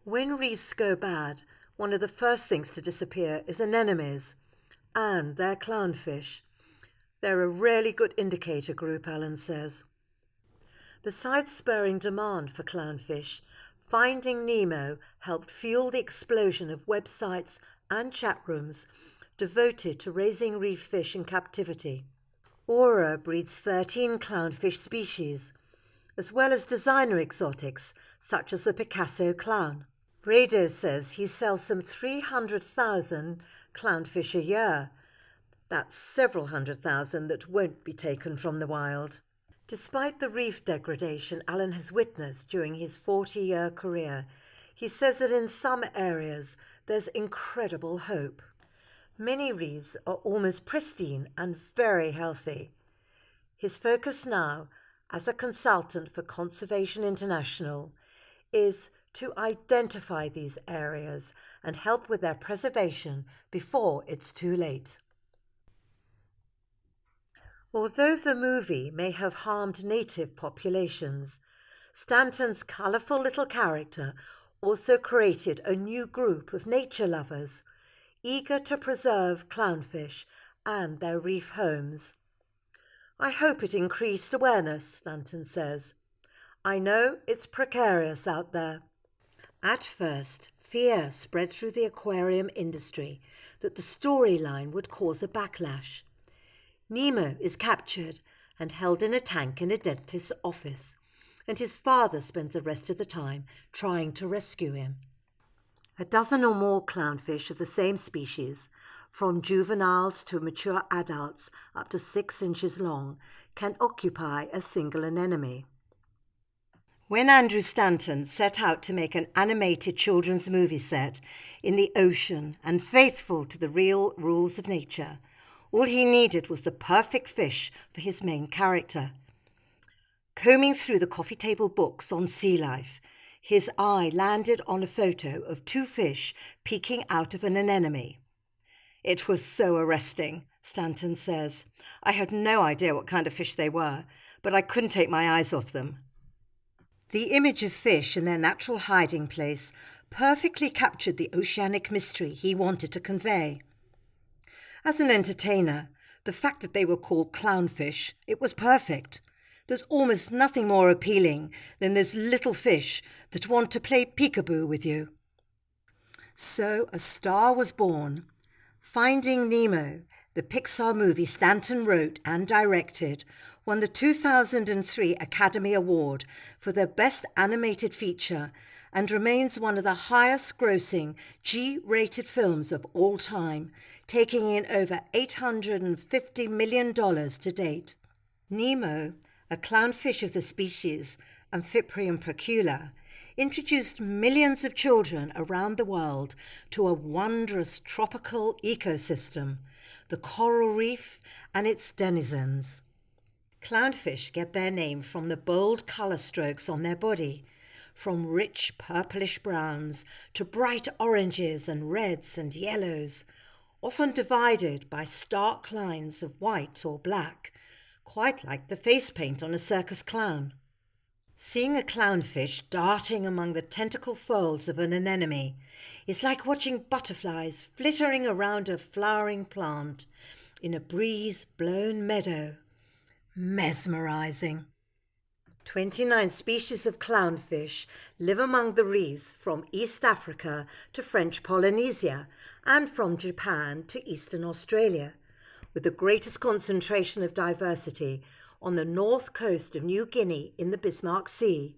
When reefs go bad, one of the first things to disappear is anemones and their clownfish. They're a really good indicator group, Alan says. Besides spurring demand for clownfish, Finding Nemo helped fuel the explosion of websites and chat rooms devoted to raising reef fish in captivity. Aura breeds 13 clownfish species, as well as designer exotics such as the Picasso clown. Rado says he sells some 300,000 clownfish a year. That's several hundred thousand that won't be taken from the wild. Despite the reef degradation Alan has witnessed during his 40-year career, he says that in some areas there's incredible hope. Many reefs are almost pristine and very healthy. His focus now, as a consultant for Conservation International, is to identify these areas and help with their preservation before it's too late. Although the movie may have harmed native populations, Stanton's colourful little character also created a new group of nature lovers, eager to preserve clownfish and their reef homes. I hope it increased awareness, Stanton says. I know it's precarious out there. At first, fear spread through the aquarium industry that the storyline would cause a backlash. Nemo is captured and held in a tank in a dentist's office, and his father spends the rest of the time trying to rescue him. A dozen or more clownfish of the same species, from juveniles to mature adults up to 6 inches long, can occupy a single anemone. When Andrew Stanton set out to make an animated children's movie set in the ocean and faithful to the real rules of nature, all he needed was the perfect fish for his main character. Combing through the coffee table books on sea life, his eye landed on a photo of 2 fish peeking out of an anemone. It was so arresting, Stanton says. I had no idea what kind of fish they were, but I couldn't take my eyes off them. The image of fish in their natural hiding place perfectly captured the oceanic mystery he wanted to convey. As an entertainer, the fact that they were called clownfish, it was perfect. There's almost nothing more appealing than those little fish that want to play peekaboo with you. So a star was born. Finding Nemo, the Pixar movie Stanton wrote and directed, won the 2003 Academy Award for their Best Animated Feature and remains one of the highest-grossing G-rated films of all time, taking in over $850 million to date. Nemo, a clownfish of the species Amphiprion procula, introduced millions of children around the world to a wondrous tropical ecosystem, the coral reef and its denizens. Clownfish get their name from the bold colour strokes on their body, from rich purplish browns to bright oranges and reds and yellows, often divided by stark lines of white or black, quite like the face paint on a circus clown. Seeing a clownfish darting among the tentacle folds of an anemone is like watching butterflies flittering around a flowering plant in a breeze-blown meadow. Mesmerizing. 29 species of clownfish live among the reefs from East Africa to French Polynesia and from Japan to Eastern Australia, with the greatest concentration of diversity on the north coast of New Guinea in the Bismarck Sea,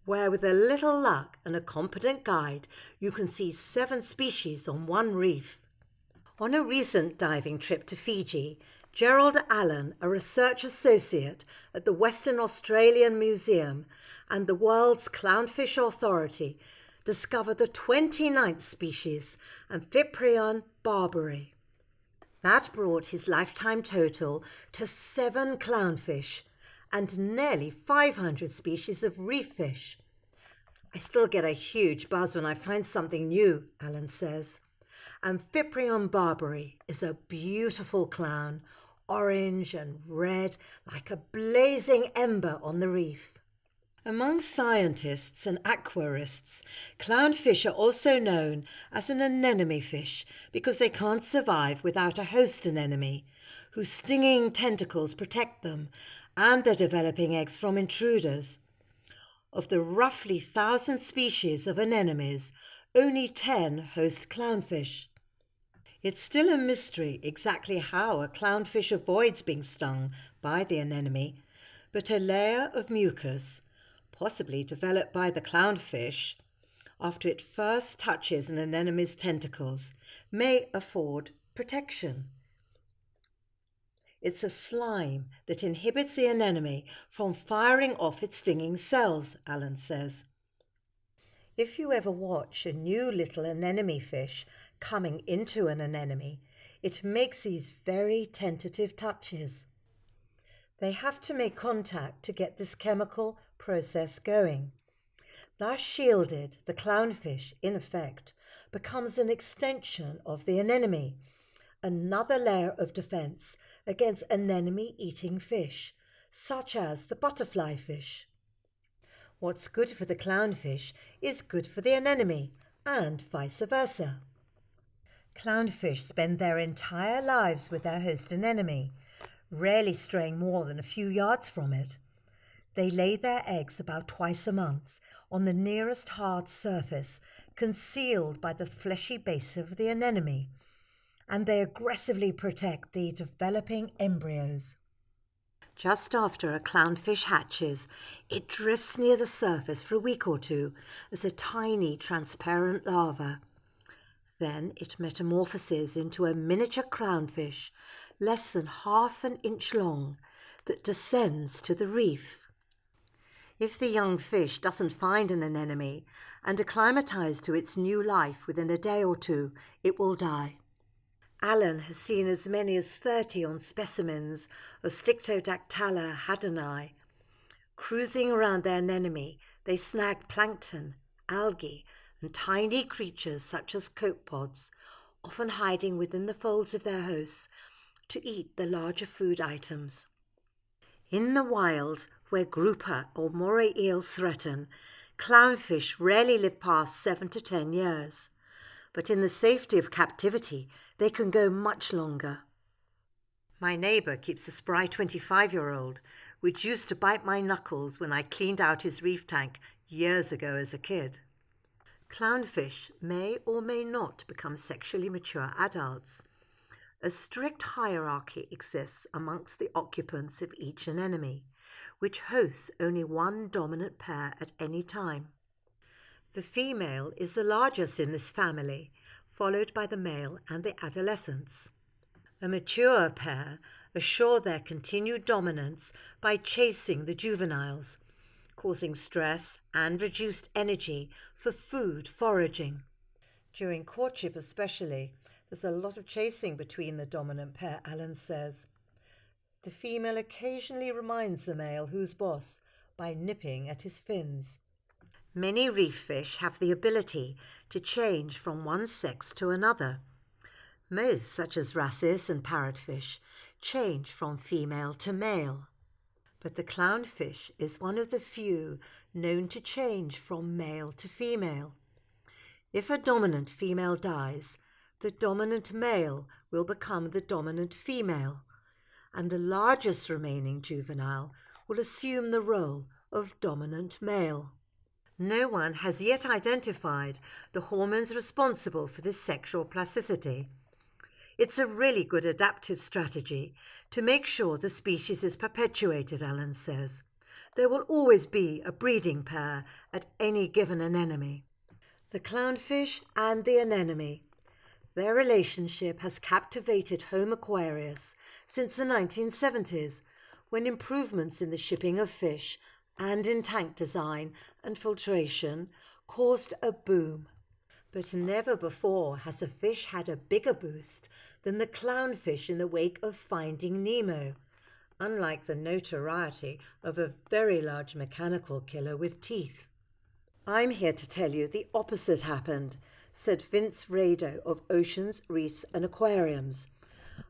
where with a little luck and a competent guide you can see 7 species on one reef. On a recent diving trip to Fiji, Gerald Allen, a research associate at the Western Australian Museum and the World's Clownfish Authority, discovered the 29th species, Amphiprion barbari. That brought his lifetime total to 7 clownfish and nearly 500 species of reef fish. I still get a huge buzz when I find something new, Allen says. Amphiprion barbari is a beautiful clown, orange and red like a blazing ember on the reef. Among scientists and aquarists, clownfish are also known as an anemone fish because they can't survive without a host anemone, whose stinging tentacles protect them, and they're developing eggs from intruders. Of the roughly 1,000 species of anemones, only 10 host clownfish. It's still a mystery exactly how a clownfish avoids being stung by the anemone, but a layer of mucus, possibly developed by the clownfish after it first touches an anemone's tentacles, may afford protection. It's a slime that inhibits the anemone from firing off its stinging cells, Alan says. If you ever watch a new little anemone fish coming into an anemone, it makes these very tentative touches. They have to make contact to get this chemical process going. Thus shielded, the clownfish, in effect, becomes an extension of the anemone, another layer of defense against anemone-eating fish, such as the butterfly fish. What's good for the clownfish is good for the anemone, and vice versa. Clownfish spend their entire lives with their host anemone, rarely straying more than a few yards from it. They lay their eggs about twice a month on the nearest hard surface, concealed by the fleshy base of the anemone, and they aggressively protect the developing embryos. Just after a clownfish hatches, it drifts near the surface for a week or two as a tiny transparent larva. Then it metamorphoses into a miniature clownfish, less than half an inch long, that descends to the reef. If the young fish doesn't find an anemone and acclimatise to its new life within a day or two, it will die. Alan has seen as many as 30 on specimens of Stictodactyla haddoni. Cruising around their anemone, they snag plankton, algae, and tiny creatures such as copepods, often hiding within the folds of their hosts, to eat the larger food items. In the wild, where grouper or moray eels threaten, clownfish rarely live past 7 to 10 years. But in the safety of captivity, they can go much longer. My neighbour keeps a spry 25-year-old, which used to bite my knuckles when I cleaned out his reef tank years ago as a kid. Clownfish may or may not become sexually mature adults. A strict hierarchy exists amongst the occupants of each anemone, which hosts only one dominant pair at any time. The female is the largest in this family, followed by the male and the adolescents. A mature pair assure their continued dominance by chasing the juveniles, causing stress and reduced energy for food foraging. During courtship especially, there's a lot of chasing between the dominant pair, Alan says. The female occasionally reminds the male who's boss by nipping at his fins. Many reef fish have the ability to change from one sex to another. Most, such as wrasses and parrotfish, change from female to male. But the clownfish is one of the few known to change from male to female. If a dominant female dies, the dominant male will become the dominant female, and the largest remaining juvenile will assume the role of dominant male. No one has yet identified the hormones responsible for this sexual plasticity. It's a really good adaptive strategy to make sure the species is perpetuated, Alan says. There will always be a breeding pair at any given anemone. The clownfish and the anemone. Their relationship has captivated home aquarists since the 1970s, when improvements in the shipping of fish and in tank design and filtration caused a boom. But never before has a fish had a bigger boost than the clownfish in the wake of Finding Nemo, unlike the notoriety of a very large mechanical killer with teeth. I'm here to tell you the opposite happened, said Vince Rado of Oceans, Reefs and Aquariums,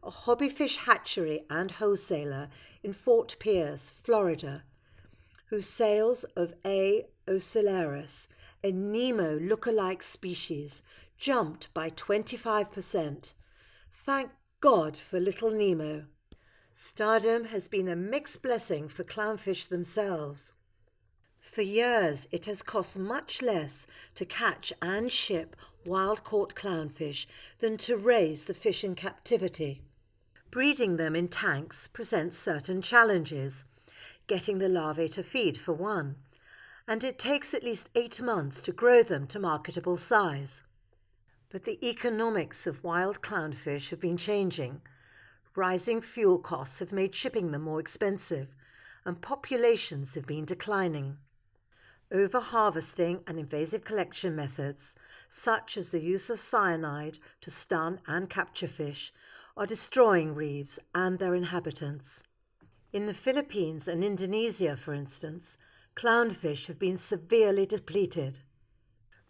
a hobby fish hatchery and wholesaler in Fort Pierce, Florida, whose sales of A. ocellaris, a Nemo look-alike species, jumped by 25%. Thank God for little Nemo. Stardom has been a mixed blessing for clownfish themselves. For years, it has cost much less to catch and ship wild-caught clownfish than to raise the fish in captivity. Breeding them in tanks presents certain challenges, getting the larvae to feed for one, and it takes at least 8 months to grow them to marketable size. But the economics of wild clownfish have been changing. Rising fuel costs have made shipping them more expensive, and populations have been declining. Over-harvesting and invasive collection methods, such as the use of cyanide to stun and capture fish, are destroying reefs and their inhabitants. In the Philippines and Indonesia, for instance, clownfish have been severely depleted.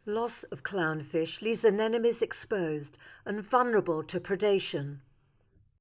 Loss of clownfish leaves anemones exposed and vulnerable to predation.